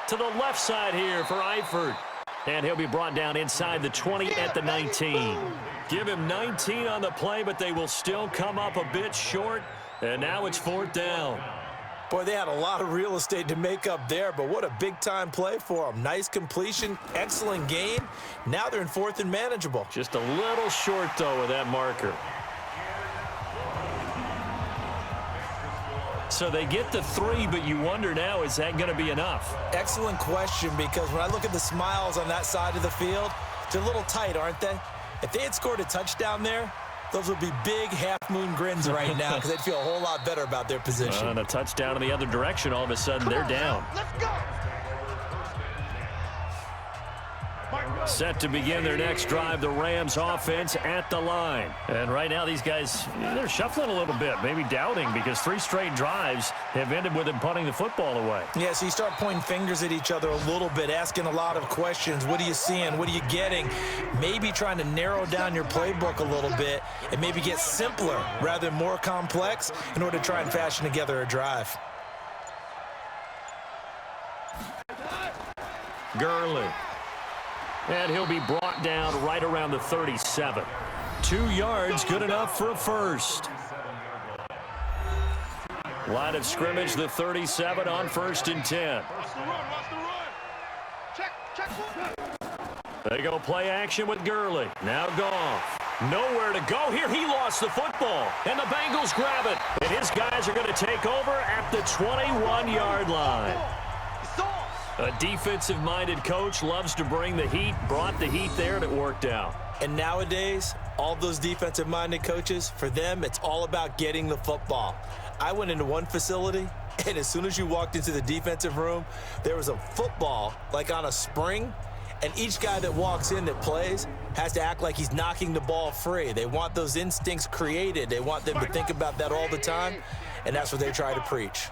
[SPEAKER 2] To the left side here for Eifert. And he'll be brought down inside the 20 at the 19. Give him 19 on the play, but they will still come up a bit short. And now it's 4th down.
[SPEAKER 6] Boy, they had a lot of real estate to make up there, but what a big-time play for them. Nice completion, excellent gain. Now they're in 4th and manageable.
[SPEAKER 2] Just a little short, though, with that marker. So they get the 3, but you wonder now, is that going to be enough?
[SPEAKER 6] Excellent question, because when I look at the smiles on that side of the field, they're a little tight, aren't they? If they had scored a touchdown there, those would be big half-moon grins right now because they'd feel a whole lot better about their position.
[SPEAKER 2] And a touchdown in the other direction, all of a sudden they're down.
[SPEAKER 5] Let's go.
[SPEAKER 2] Set to begin their next drive, the Rams offense at the line. And right now these guys, they're shuffling a little bit, maybe doubting, because 3 straight drives have ended with them punting the football away.
[SPEAKER 6] Yeah, so you start pointing fingers at each other a little bit, asking a lot of questions. What are you seeing? What are you getting? Maybe trying to narrow down your playbook a little bit and maybe get simpler rather than more complex in order to try and fashion together a drive.
[SPEAKER 2] Gurley. And he'll be brought down right around the 37. 2 yards, good enough for a first. Line of scrimmage, the 37 on 1st and 10. They go play action with Gurley. Now Goff. Nowhere to go here. He lost the football. And the Bengals grab it. And his guys are going to take over at the 21-yard line. A defensive-minded coach loves to bring the heat, brought the heat there, and it worked out.
[SPEAKER 6] And nowadays, all those defensive-minded coaches, for them, it's all about getting the football. I went into one facility, and as soon as you walked into the defensive room, there was a football, like on a spring, and each guy that walks in that plays has to act like he's knocking the ball free. They want those instincts created. They want them to think about that all the time, and that's what they try to preach.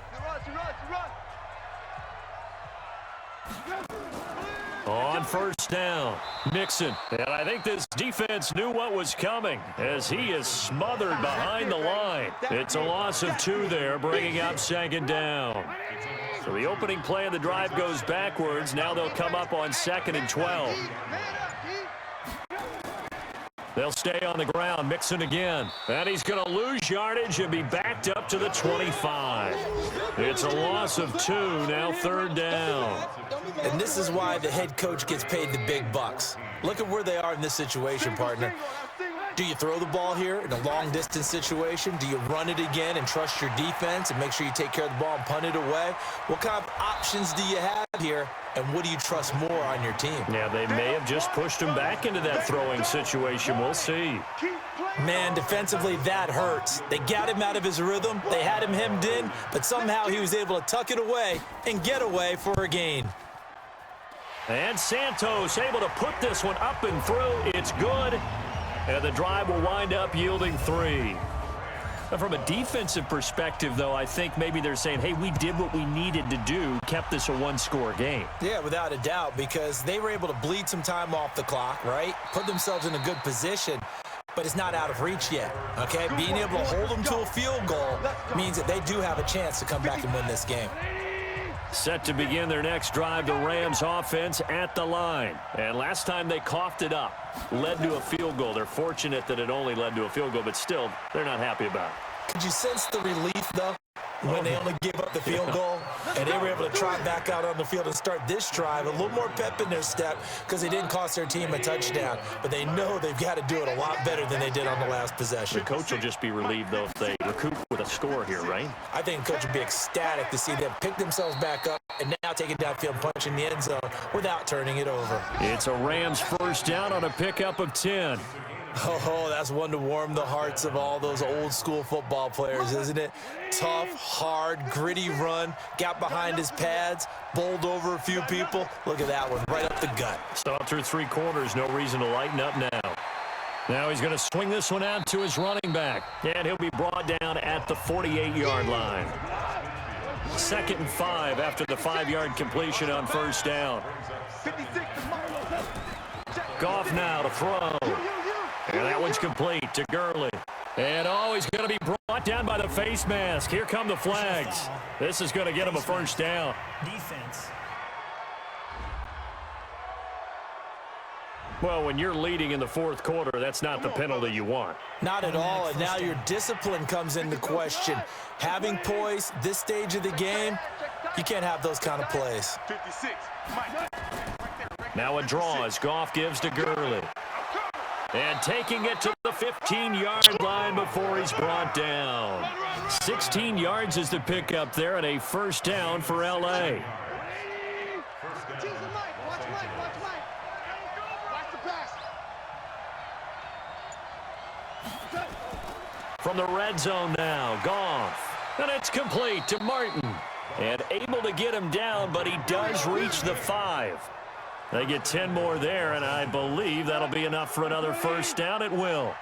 [SPEAKER 2] On 1st down, Mixon. And I think this defense knew what was coming as he is smothered behind the line. It's a loss of 2 there, bringing up 2nd down. So the opening play of the drive goes backwards. Now they'll come up on 2nd and 12. They'll stay on the ground. Mixon again. And he's going to lose yardage and be backed up to the 25. It's a loss of 2, now 3rd down.
[SPEAKER 6] And this is why the head coach gets paid the big bucks. Look at where they are in this situation, partner. Do you throw the ball here in a long-distance situation? Do you run it again and trust your defense and make sure you take care of the ball and punt it away? What kind of options do you have here, and what do you trust more on your team?
[SPEAKER 2] Yeah, they may have just pushed him back into that throwing situation. We'll see.
[SPEAKER 6] Man, defensively, that hurts. They got him out of his rhythm. They had him hemmed in, but somehow he was able to tuck it away and get away for a gain.
[SPEAKER 2] And Santos able to put this one up and through. It's good. And the drive will wind up yielding 3. Now, from a defensive perspective, though, I think maybe they're saying, hey, we did what we needed to do, kept this a 1-score game.
[SPEAKER 6] Yeah, without a doubt, because they were able to bleed some time off the clock, right? Put themselves in a good position, but it's not out of reach yet, okay? Being able to hold them to a field goal means that they do have a chance to come back and win this game.
[SPEAKER 2] Set to begin their next drive, the Rams offense at the line. And last time they coughed it up, led to a field goal. They're fortunate that it only led to a field goal, but still, they're not happy about it.
[SPEAKER 6] Could you sense the relief, though, when they only gave up the field goal and they were able to trot back out on the field and start this drive? A little more pep in their step because they didn't cost their team a touchdown, but they know they've got to do it a lot better than they did on the last possession.
[SPEAKER 2] The coach will just be relieved, though, if they recoup with a score here, right?
[SPEAKER 6] I think the coach would be ecstatic to see them pick themselves back up and now take it downfield, punch in the end zone without turning it over.
[SPEAKER 2] It's a Rams 1st down on a pickup of 10.
[SPEAKER 6] Oh, that's one to warm the hearts of all those old-school football players, isn't it? Tough, hard, gritty run, got behind his pads, bowled over a few people. Look at that one, right up the gut.
[SPEAKER 2] Stopped through 3 quarters, no reason to lighten up now. Now he's going to swing this one out to his running back, and he'll be brought down at the 48-yard line. 2nd and 5 after the 5-yard completion on 1st down. Goff now to throw. And that one's complete to Gurley. And he's going to be brought down by the face mask. Here come the flags. This is going to get him a first down.
[SPEAKER 4] Defense.
[SPEAKER 2] Well, when you're leading in the fourth quarter, that's not the penalty you want.
[SPEAKER 3] Not at all, and now your discipline comes into question. Having poise this stage of the game, you can't have those kind of plays.
[SPEAKER 5] 56.
[SPEAKER 2] Now a draw as Goff gives to Gurley. And taking it to the 15-yard line before he's brought down. 16 yards is the pickup there and a first down for L.A. From the red zone now, Goff. And it's complete to Martin. And able to get him down, but he does reach the 5. They get 10 more there, and I believe that'll be enough for another first down. It will.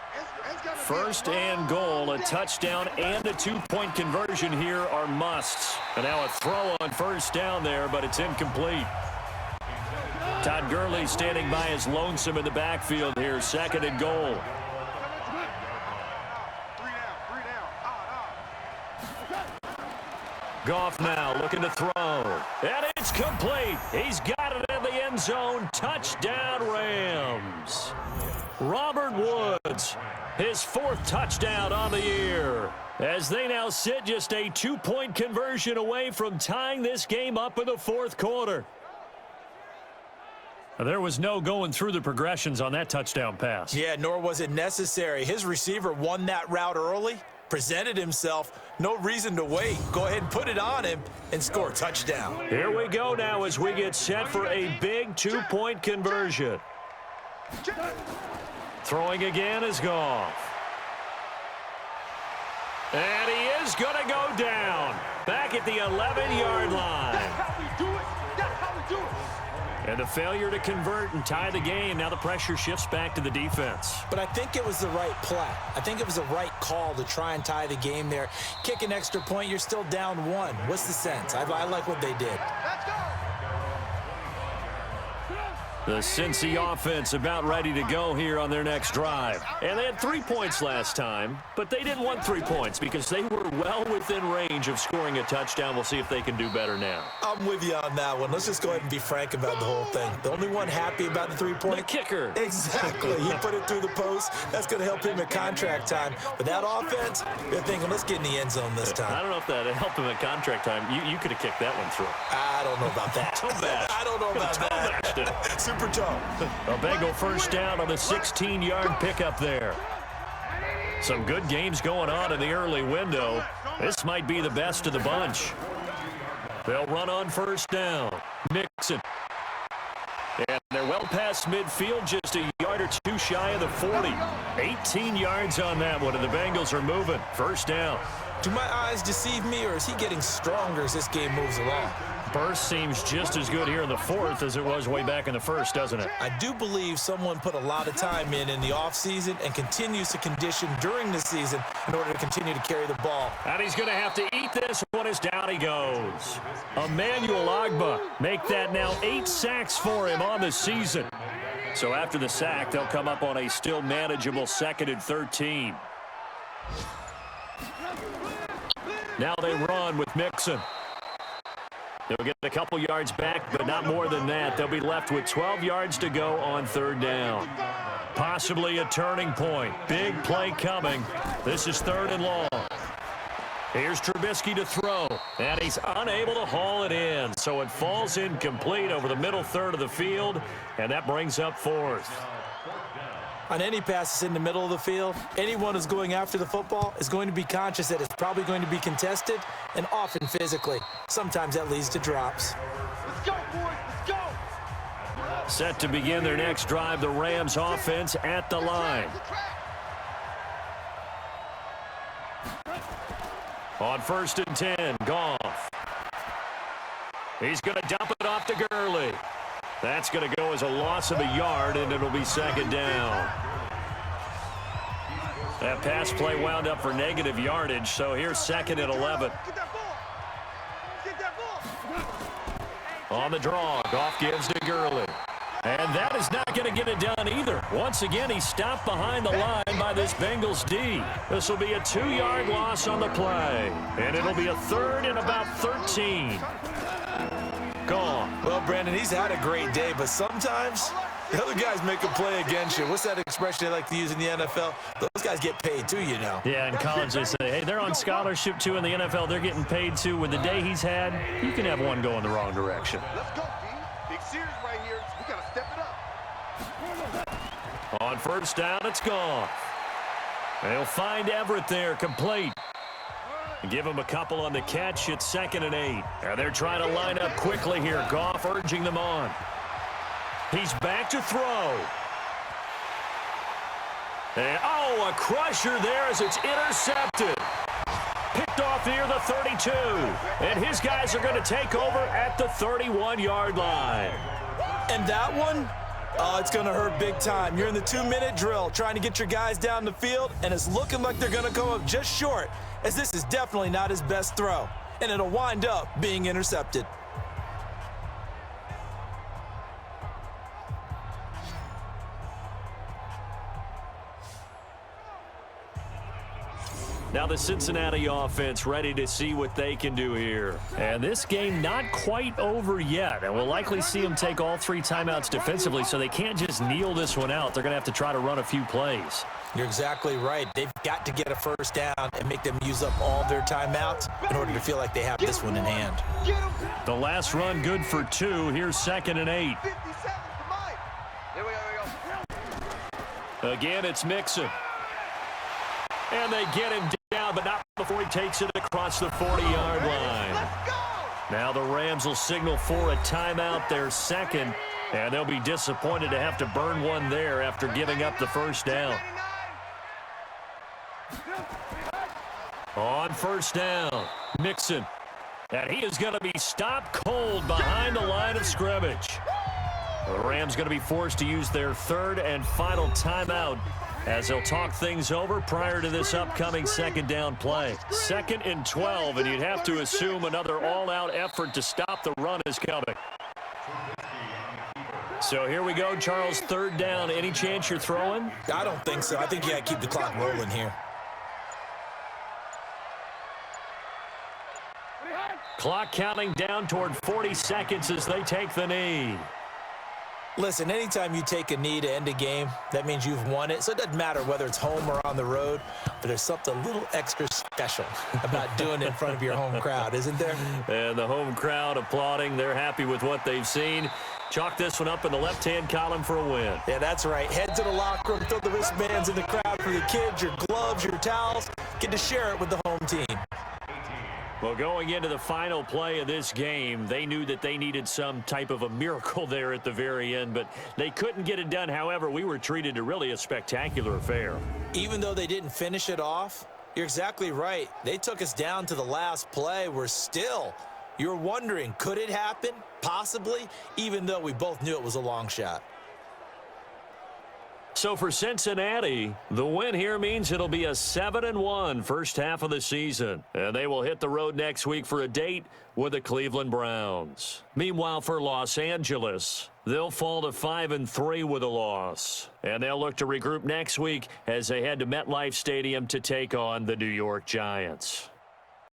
[SPEAKER 2] First and goal, a touchdown and a 2-point conversion here are musts. And now a throw on first down there, but it's incomplete. Todd Gurley standing by as lonesome in the backfield here, second and goal. Goff now looking to throw. And it's complete. He's got it in the end zone. Touchdown, Rams. Robert Woods, his 4th touchdown on the year, as they now sit just a 2-point conversion away from tying this game up in the fourth quarter. There was no going through the progressions on that touchdown pass.
[SPEAKER 3] Yeah, nor was it necessary. His receiver won that route early, presented himself. No reason to wait. Go ahead and put it on him and score a touchdown.
[SPEAKER 2] Here we go now as we get set for a big 2-point conversion. Throwing again is Goff. And he is going to go down. Back at the 11-yard line.
[SPEAKER 5] That's how we do it. That's how we do it.
[SPEAKER 2] And a failure to convert and tie the game. Now the pressure shifts back to the defense.
[SPEAKER 3] But I think it was the right play. I think it was the right call to try and tie the game there. Kick an extra point, you're still down 1. What's the sense? I like what they did.
[SPEAKER 5] Let's go.
[SPEAKER 2] The Cincy offense about ready to go here on their next drive. And they had 3 points last time, but they didn't want 3 points because they were well within range of scoring a touchdown. We'll see if they can do better now.
[SPEAKER 3] I'm with you on that one. Let's just go ahead and be frank about the whole thing. The only one happy about the 3-point?
[SPEAKER 2] The kicker.
[SPEAKER 3] Exactly. He put it through the post. That's going to help him at contract time. But that offense, they're thinking, let's get in the end zone this time.
[SPEAKER 2] I don't know if that helped him at contract time. You could have kicked that one through.
[SPEAKER 3] I don't know about that. I don't know about that. Super toe.
[SPEAKER 2] A Bengal first down on the 16-yard pickup there. Some good games going on in the early window. This might be the best of the bunch. They'll run on first down. Mixon. And they're well past midfield, just a yard or two shy of the 40. 18 yards on that one, and the Bengals are moving. First down.
[SPEAKER 3] Do my eyes deceive me, or is he getting stronger as this game moves along?
[SPEAKER 2] Burst seems just as good here in the fourth as it was way back in the first, doesn't it?
[SPEAKER 3] I do believe someone put a lot of time in the offseason and continues to condition during the season in order to continue to carry the ball.
[SPEAKER 2] And he's going to have to eat this one as down he goes. Emmanuel Ogbah make that now 8 sacks for him on the season. So after the sack, they'll come up on a still manageable 2nd and 13. Now they run with Mixon. They'll get a couple yards back, but not more than that. They'll be left with 12 yards to go on 3rd down. Possibly a turning point. Big play coming. This is 3rd and long. Here's Trubisky to throw, and he's unable to haul it in. So it falls incomplete over the middle third of the field, and that brings up 4th.
[SPEAKER 3] On any passes in the middle of the field, anyone who's going after the football is going to be conscious that it's probably going to be contested, and often physically. Sometimes that leads to drops.
[SPEAKER 5] Let's go, boys. Let's go.
[SPEAKER 2] Set to begin their next drive, the Rams offense at the line. On 1st and 10, Goff. He's going to dump it off to Gurley. That's going to go as a loss of a yard, and it'll be 2nd down. That pass play wound up for negative yardage, so here's 2nd and 11.
[SPEAKER 5] Get that ball. Get that ball.
[SPEAKER 2] On the draw, Goff gives to Gurley. And that is not going to get it done either. Once again, he stopped behind the line by this Bengals D. This will be a 2-yard loss on the play. And it'll be a 3rd and about 13. Gone.
[SPEAKER 6] Well, Brandon, he's had a great day, but sometimes the other guys make a play against you. What's that expression they like to use in the NFL? Those guys get paid too, you know.
[SPEAKER 2] Yeah, in college they say, hey, they're on scholarship too. In the NFL, they're getting paid too. With the day he's had, you can have one go in the wrong direction.
[SPEAKER 5] Let's go, B. Big series right here. We got to step it up.
[SPEAKER 2] On first down, it's gone. They'll find Everett there, complete. Give him a couple on the catch. It's 2nd and 8. And they're trying to line up quickly here. Goff urging them on. He's back to throw. And, oh, a crusher there as it's intercepted. Picked off near the 32. And his guys are going to take over at the 31-yard line.
[SPEAKER 6] And that one, oh, it's going to hurt big time. You're in the 2-minute drill trying to get your guys down the field, and it's looking like they're going to come up just short, as this is definitely not his best throw, and it'll wind up being intercepted.
[SPEAKER 2] Now the Cincinnati offense ready to see what they can do here. And this game not quite over yet. And we'll likely see them take all 3 timeouts defensively, so they can't just kneel this one out. They're going to have to try to run a few plays.
[SPEAKER 3] You're exactly right. They've got to get a first down and make them use up all their timeouts in order to feel like they have this one in hand.
[SPEAKER 2] The last run good for 2. Here's 2nd and 8.
[SPEAKER 5] 57 to mine. Here we go.
[SPEAKER 2] Again, it's Mixon. And they get him down, but not before he takes it across the 40-yard line.
[SPEAKER 5] Let's go.
[SPEAKER 2] Now the Rams will signal for a timeout, their 2nd, and they'll be disappointed to have to burn one there after giving up the first down. On first down, Mixon. And he is going to be stopped cold behind the line of scrimmage. The Rams going to be forced to use their 3rd and final timeout as they'll talk things over prior to this upcoming 2nd down play. 2nd and 12, and you'd have to assume another all-out effort to stop the run is coming. So here we go, Charles, 3rd down. Any chance you're throwing?
[SPEAKER 3] I don't think so. I think you got to keep the clock rolling here.
[SPEAKER 2] Clock counting down toward 40 seconds as they take the knee.
[SPEAKER 3] Listen, anytime you take a knee to end a game, that means you've won it. So it doesn't matter whether it's home or on the road, but there's something a little extra special about doing it in front of your home crowd, isn't there?
[SPEAKER 2] And the home crowd applauding. They're happy with what they've seen. Chalk this one up in the left-hand column for a win.
[SPEAKER 3] Yeah, that's right. Head to the locker room, throw the wristbands in the crowd for the kids, your gloves, your towels. Get to share it with the home team.
[SPEAKER 2] Well, going into the final play of this game, they knew that they needed some type of a miracle there at the very end, but they couldn't get it done. However, we were treated to really a spectacular affair.
[SPEAKER 3] Even though they didn't finish it off, you're exactly right. They took us down to the last play. You're wondering, could it happen? Possibly, even though we both knew it was a long shot.
[SPEAKER 2] So for Cincinnati, the win here means it'll be a 7-1 first half of the season. And they will hit the road next week for a date with the Cleveland Browns. Meanwhile, for Los Angeles, they'll fall to 5-3 with a loss. And they'll look to regroup next week as they head to MetLife Stadium to take on the New York Giants.